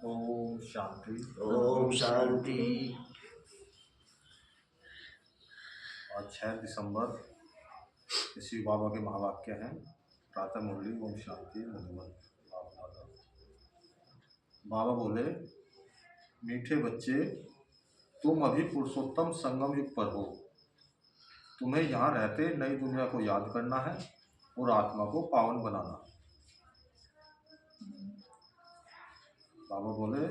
ओम शांति। ओम शांति। आज 6 दिसंबर शिव बाबा के महावाक्य हैं। प्रातः मुरली ओम शांति मधुबन। बाबा बोले, मीठे बच्चे, तुम अभी पुरुषोत्तम संगम युग पर हो। तुम्हें यहाँ रहते नई दुनिया को याद करना है और आत्मा को पावन बनाना। बाबा बोले,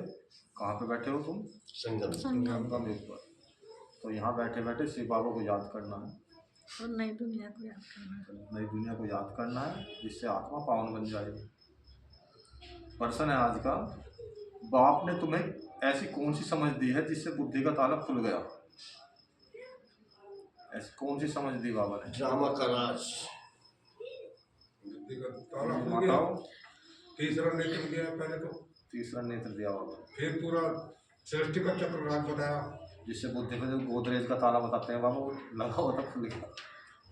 कहाँ पे बैठे हो तुम? संगम युग पर। तो यहाँ बैठे बैठे शिव बाबा को याद करना है और नई दुनिया को याद करना है। नई दुनिया को याद करना है, जिससे आत्मा पावन बन जाएगी। प्रश्न है आज का, बाप ने तुम्हें ऐसी कौन सी समझ दी है जिससे बुद्धि का ताला खुल गया? ऐसी कौन सी समझ दी बाबा ने? ड्रामा का राज। बुद्धि का ताला खुल गया। बताओ। तीसरा नेत्र दिया पहले तो, तीसरा नेत्र दिया बाबा, फिर पूरा सृष्टि का चक्र राज बताया। जिससे बुद्धि का जो गोदरेज का ताला बताते हैं बाबा, वो लगा हुआ था खुल गया।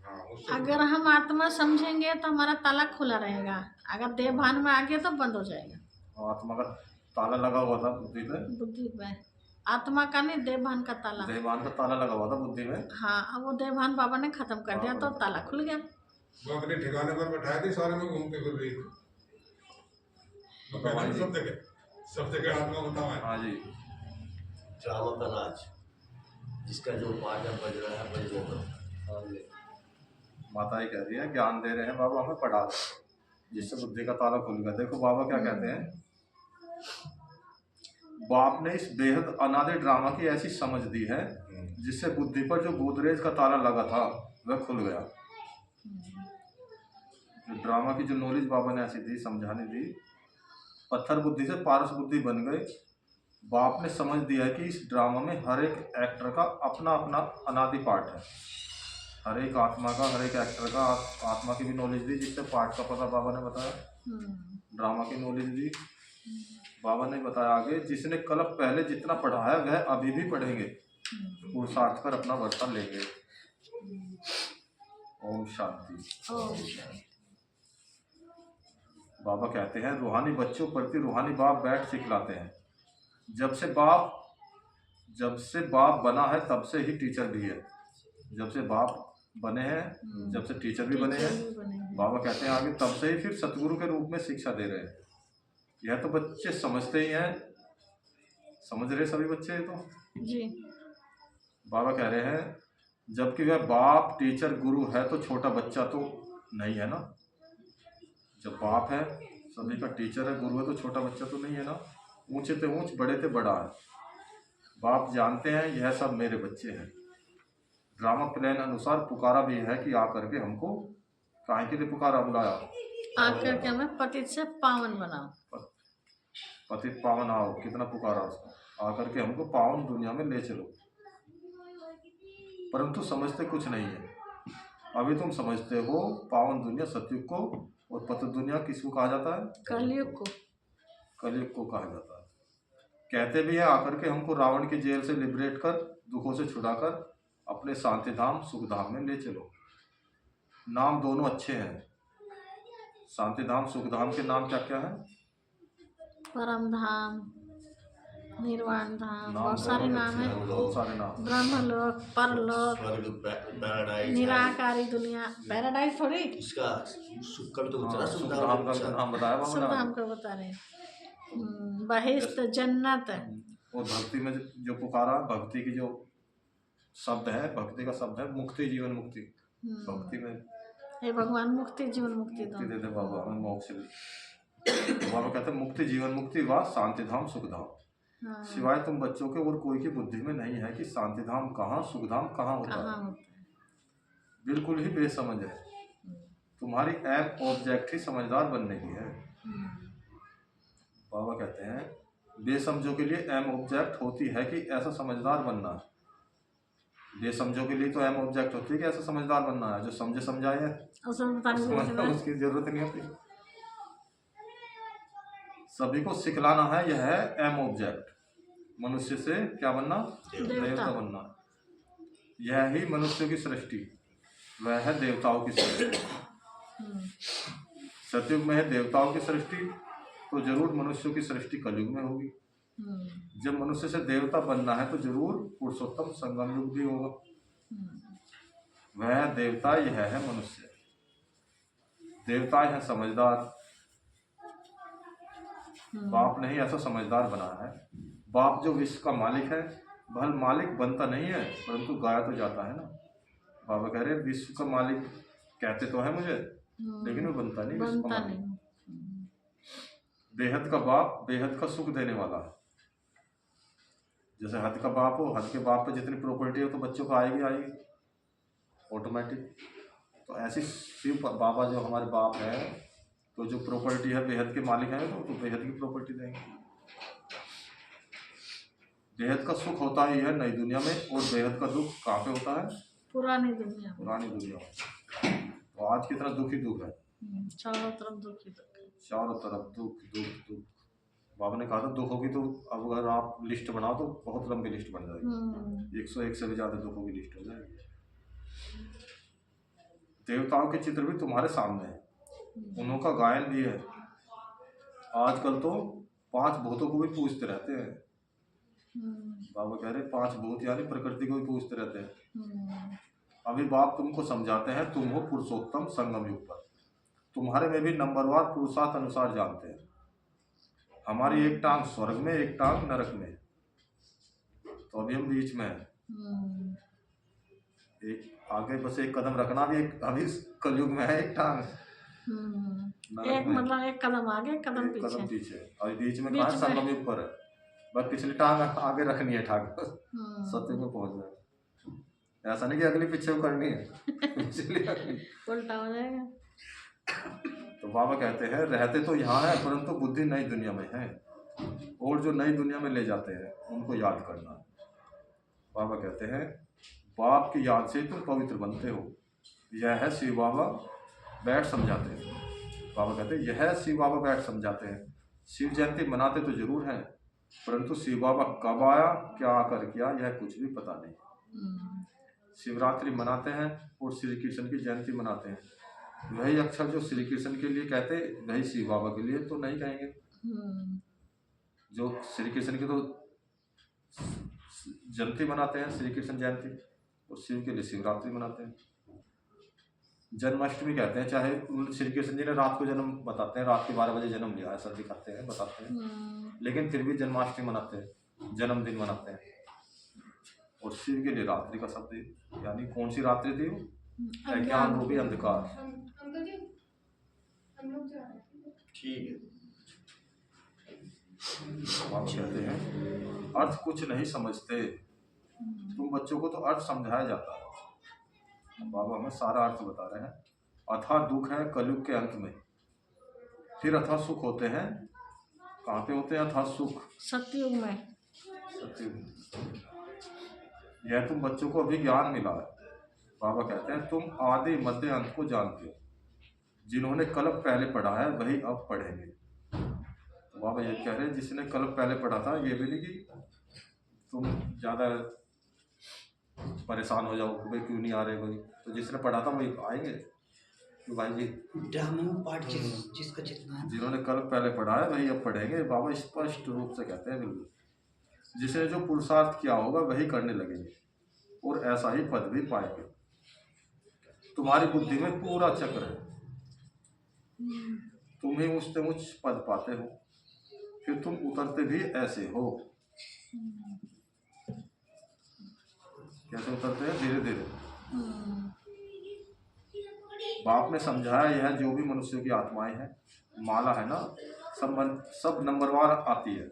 हाँ, उससे अगर हम आत्मा समझेंगे तो हमारा ताला खुला रहेगा, अगर देह भान में आ गया तो बंद हो जाएगा। और आत्मा का ताला लगा हुआ था बुद्धि में। बुद्धि में आत्मा का नहीं, देह भान का ताला। देहभान का ताला लगा हुआ था बुद्धि में। हाँ, अब वो देह भान बाबा ने खत्म कर दिया तो ताला खुल गया। वो अपने ठिकाने पर बैठाए थे, सारे में घूमते फिर रही थी। तो पहले सब जगह आत्मा बताओ है। हाँ जी। ड्रामा का राज, जिसका जो पाठ है बज रहा है, बजने दो। हाँ जी। माता ही कह रही है, ज्ञान दे रहे हैं बाबा, हमें पढ़ा रहे हैं, जिससे बुद्धि का ताला खुल गया। देखो बाबा क्या कहते हैं, बाप ने इस बेहद अनादि ड्रामा की ऐसी समझ दी है जिससे बुद्धि पर जो गोदरेज का ताला लगा था वह खुल गया। जो ड्रामा की जो नॉलेज बाबा ने ऐसी दी, समझाने दी, पत्थर बुद्धि से पारस बुद्धि बन गए। बाप ने समझ दिया है कि इस ड्रामा में हर एक एक्टर का अपना अपना अनादि पार्ट है। हर एक आत्मा का, हर एक एक्टर का आत्मा की भी नॉलेज दी, जिससे पार्ट का पता बाबा ने बताया। ड्रामा की नॉलेज दी बाबा ने बताया आगे, जिसने कल पहले जितना पढ़ा है वह अभी भी पढ़ेंगे, पुरुषार्थ कर अपना वर्षा लेंगे। ओम शांति। बाबा कहते हैं, रूहानी बच्चों प्रति रूहानी बाप बैठ सिखलाते हैं। जब से बाप बना है तब से ही टीचर भी है। जब से बाप बने हैं, जब से टीचर भी बने हैं। बाबा कहते हैं आगे, तब से ही फिर सतगुरु के रूप में शिक्षा दे रहे हैं। यह तो बच्चे समझते ही हैं, समझ रहे सभी बच्चे तो जी। बाबा कह रहे हैं, जबकि वह बाप टीचर गुरु है तो छोटा बच्चा तो नहीं है ना। जब बाप है, सभी का टीचर है, गुरु है, तो छोटा बच्चा तो नहीं है ना। ऊंचे थे ऊंच, बड़े थे बड़ा है। बाप जानते हैं यह सब मेरे बच्चे हैं। ड्रामा प्लान अनुसार पुकारा भी है कि आकर के हमको काहे के लिए पुकारा, बुलाया, आकर के हमें पतित से पावन बनाओ। पतित पावन आओ, कितना पुकारा उसको, आकर के हमको पावन दुनिया में ले चलो। परंतु समझते कुछ नहीं है। अभी तुम समझते हो पावन दुनिया सतयुग को, और पतित दुनिया किसको कहा जाता है? कलयुग को। कलयुग को कहा जाता है। कहते भी है, आकर के हमको रावण की जेल से लिबरेट कर, दुखों से छुड़ाकर अपने शांति धाम सुख धाम में ले चलो। नाम दोनों अच्छे हैं। शांति धाम सुख धाम के नाम क्या क्या है? परम धाम, निर्वाण धाम, बहुत सारे नाम है। बहुत सारे नाम। ब्रह्मलोक, परलोक, पैराडाइज, निराकारी दुनिया। पैराडाइज थोड़ी, इसका शुक्र तो हाँ, उतना सुख धाम का नाम बताया बाबा सब ने। नाम का बता रहे हैं। बहिष्ट, जन्नत। और भक्ति में जो पुकारा, भक्ति की जो शब्द है, भक्ति का शब्द है मुक्ति, जीवन मुक्ति। भक्ति में हे भगवान, मुक्ति जीवन मुक्ति मुक्ति दो। दे दे बाबा, हमें मोक्ष दे। बाबा कहते हैं, मुक्ति जीवन मुक्ति व शांति धाम सुख धाम। हाँ, सिवाय तुम बच्चों के और कोई की बुद्धि में नहीं है कि शांति धाम कहाँ, सुख धाम कहाँ होता कहाँ है। होता है? बिल्कुल ही बेसमझ है। तुम्हारी एम ऑब्जेक्ट ही समझदार बनने की है। बाबा कहते हैं, बेसमझों के लिए एम ऑब्जेक्ट होती है कि ऐसा समझदार बनना है। बेसमझों के लिए तो एम ऑब्जेक्ट होती है कि ऐसा समझदार बनना है। जो समझे समझाए है, और सब बताने की जरूरत है। उसकी जरूरत नहीं होती। सभी को सिखलाना है, यह है एम ऑब्जेक्ट। मनुष्य से क्या बनना? देवता बनना। यह ही मनुष्य की सृष्टि, वह है देवताओं की सृष्टि। सतयुग में है देवताओं की सृष्टि, तो जरूर मनुष्यों की सृष्टि कलयुग में होगी। जब मनुष्य से देवता बनना है तो जरूर पुरुषोत्तम संगम युग भी होगा। वह देवता यह है मनुष्य। देवता है समझदार, बाप ने ही ऐसा समझदार बना है। बाप जो विश्व का मालिक है, भल मालिक बनता नहीं है परंतु गाया तो जाता है ना। बाबा कह रहे विश्व का मालिक कहते तो है मुझे, लेकिन वो बनता नहीं विश्व का बनता मालिक। नहीं। बेहद का बाप बेहद का सुख देने वाला है। जैसे हद का बाप हो, हद के बाप पे जितनी प्रॉपर्टी हो तो बच्चों को आएगी आएगी ऑटोमेटिक। तो ऐसी शिव बाबा जो हमारे बाप है, तो जो प्रॉपर्टी है बेहद के मालिक हैं तो बेहद की प्रॉपर्टी देंगे। बेहद का सुख होता ही है नई दुनिया में, और बेहद का दुख कहाँ पे होता है? पुरानी दुनिया में। पुरानी दुनिया में। तो आज की तरह दुख ही दुख है, चारों तरफ दुख ही दुख है। चारों तरफ दुख दुख दुख। बाबा ने कहा था दुख होगी तो अब अगर आप लिस्ट बनाओ तो बहुत लंबी लिस्ट बन जाएगी, 101 से भी ज्यादा दुखों की लिस्ट हो जाएगी। देवताओं के चित्र भी तुम्हारे सामने है, उनका गायन भी है। आजकल तो 5 भूतों को भी पूछते रहते हैं। बाबा कह रहे 5 भूत यानी प्रकृति को भी पूछते रहते हैं। अभी बाप तुमको समझाते हैं, तुम हो पुरुषोत्तम संगम युग पर। तुम्हारे में भी नंबरवार पुरुषार्थ अनुसार जानते हैं। हमारी एक टांग स्वर्ग में, एक टांग नरक में, तो अभी हम बीच में हैं। एक आगे बस एक कदम रखना, भी एक अभी कलयुग में है एक टांग एक मतलब एक कदम आगे एक कदम पीछे, और बीच में कहाँ संगम युग पर है। बस पिछली टांग आगे रखनी है, ठाक सत्य में पहुंच जाए। ऐसा नहीं कि अगली पीछे करनी है उल्टा हो जाएगा। तो बाबा कहते हैं रहते तो यहाँ है परंतु बुद्धि नई दुनिया में है, और जो नई दुनिया में ले जाते हैं उनको याद करना। बाबा कहते हैं बाप की याद से तुम पवित्र बनते हो। यह है शिव बाबा बैठ समझाते हैं। बाबा कहते हैं यह शिव बाबा बैठ समझाते हैं। शिव जयंती मनाते तो जरूर हैं, परंतु शिव बाबा कब आया, क्या आकर किया, यह कुछ भी पता नहीं। शिवरात्रि मनाते हैं और श्री कृष्ण की जयंती मनाते हैं। वही अक्षर जो श्री कृष्ण के लिए कहते वही शिव बाबा के लिए तो नहीं कहेंगे। जो श्री कृष्ण की तो जयंती मनाते हैं, श्री कृष्ण जयंती, और शिव के लिए शिवरात्रि मनाते हैं। जन्माष्टमी कहते हैं, चाहे श्री कृष्ण जी ने रात को जन्म बताते हैं, रात के 12 बजे जन्म लिया ऐसा दिखाते हैं, बताते हैं, लेकिन फिर भी जन्माष्टमी मनाते हैं, जन्मदिन मनाते हैं। और शिव के लिए रात्रि का शब्द, यानी कौन सी रात्रि थी वो? अज्ञान रूपी अंधकार। ठीक है। बाबा कहते हैं अर्थ कुछ नहीं समझते, तुम बच्चों को तो अर्थ समझाया जाता है। बाबा हमें सारा अर्थ बता रहे हैं। अथा दुख है कलयुग के अंत में, फिर अथा सुख होते हैं। कहाँ पे होते हैं अथा सुख? सतयुग में। सतयुग। यह तुम बच्चों को अभी ज्ञान मिला है। बाबा कहते हैं तुम आदि मध्य अंत को जानते हो। जिन्होंने कल्प पहले पढ़ा है वही अब पढ़ेंगे। तो बाबा ये कह रहे हैं जिसने कल्प पहले पढ़ा था, ये भी नहीं कि तुम ज़्यादा परेशान हो जाओ भाई क्यों नहीं आ रहे भाई, तो जिसने पढ़ा था वही आएंगे। तो भाई जी पाठ जिसका जितना है, जिन्होंने कल्प पहले पढ़ा है वही अब पढ़ेंगे। बाबा स्पष्ट रूप से कहते हैं बिल्कुल, जिसने जो पुरुषार्थ किया होगा वही करने लगेंगे और ऐसा ही पद भी पाएंगे। तुम्हारी बुद्धि में पूरा चक्र है, तुम ही उच्च उच्च पद पाते हो, फिर तुम उतरते भी ऐसे हो। कैसे उतरते हैं? धीरे धीरे। बाप ने समझाया यह जो भी मनुष्य की आत्माएं हैं, माला है ना, सब नंबरवार आती है।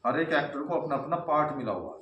हर एक एक्टर को अपना अपना पार्ट मिला हुआ है।